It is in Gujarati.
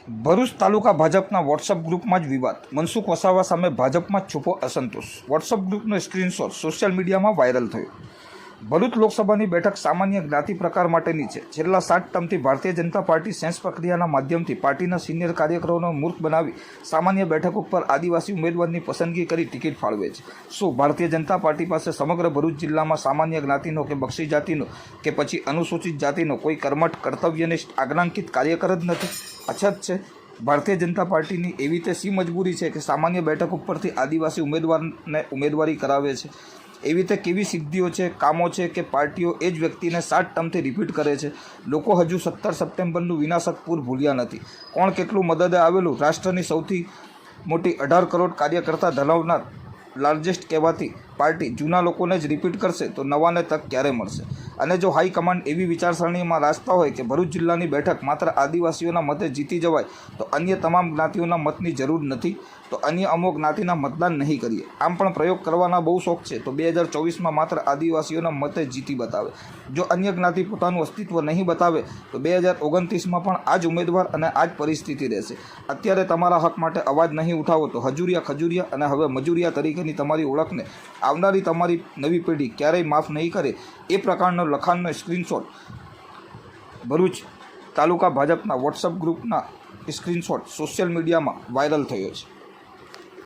ભરૂચ તાલુકા ભાજપના વોટ્સઅપ ગ્રુપમાં જ વિવાદ. મનસુખ વસાવા સામે ભાજપમાં છૂપો અસંતોષ. વોટ્સઅપ ગ્રુપનો સ્ક્રીનશોટ સોશિયલ મીડિયામાં વાયરલ થયો. ભરૂચ લોકસભાની બેઠક સામાન્ય જ્ઞાતિ પ્રકાર માટેની છે. છેલ્લા 7 ટર્મથી ભારતીય જનતા પાર્ટી સેન્સ પ્રક્રિયાના માધ્યમથી પાર્ટીના સિનિયર કાર્યકરોનો મૂર્ખ બનાવી સામાન્ય બેઠક ઉપર આદિવાસી ઉમેદવારની પસંદગી કરી ટિકિટ ફાળવે છે. શું ભારતીય જનતા પાર્ટી પાસે સમગ્ર ભરૂચ જિલ્લામાં સામાન્ય જ્ઞાતિનો કે બક્ષી જાતિનો કે પછી અનુસૂચિત જાતિનો કોઈ કર્મઠ કર્તવ્યનિષ્ઠ આજ્ઞાંકિત કાર્યકર જ નથી? અછત છે. ભારતીય જનતા પાર્ટીની એવી તે સી મજબૂરી છે કે સામાન્ય બેઠક ઉપરથી આદિવાસી ઉમેદવારને ઉમેદવારી કરાવે છે? એવી તે કેવી સિદ્ધિઓ છે, કામો છે કે પાર્ટીઓ એ જ વ્યક્તિને 7 ટર્મથી રિપીટ કરે છે? લોકો હજુ 17 સપ્ટેમ્બરનું વિનાશક પૂર ભૂલ્યા નથી. કોણ કેટલું મદદે આવેલું? રાષ્ટ્રની સૌથી મોટી 18 કરોડ કાર્યકર્તા ધરાવનાર લાર્જેસ્ટ કહેવાતી પાર્ટી જૂના લોકોને જ રિપીટ કરશે તો નવાને તક ક્યારે મળશે? અને જો હાઈકમાન્ડ એવી વિચારસરણીમાં રાખતા હોય કે ભરૂચ જિલ્લાની બેઠક માત્ર આદિવાસીઓના મતે જીતી જવાય તો અન્ય તમામ જ્ઞાતિઓના મતની જરૂર નથી, તો અન્ય અમુક જ્ઞાતિના મતદાન નહીં કરીએ. આમ પણ પ્રયોગ કરવાના બહુ શોખ છે તો 2024માં માત્ર આદિવાસીઓના મતે જીતી બતાવે. જો અન્ય જ્ઞાતિ પોતાનું અસ્તિત્વ નહીં બતાવે તો 2029માં પણ આ જ ઉમેદવાર અને આ જ પરિસ્થિતિ રહેશે. અત્યારે તમારા હક માટે અવાજ નહીં ઉઠાવો તો હજુરિયા ખજુરિયા અને હવે મજૂરિયા તરીકેની તમારી ઓળખને આવનારી તમારી નવી પેઢી ક્યારેય માફ નહીં કરે. એ પ્રકારનો લખાણનો સ્ક્રીનશોટ ભરૂચ તાલુકા ભાજપના વોટ્સઅપ ગ્રુપના સ્ક્રીનશોટ સોશિયલ મીડિયામાં વાયરલ થયો છે.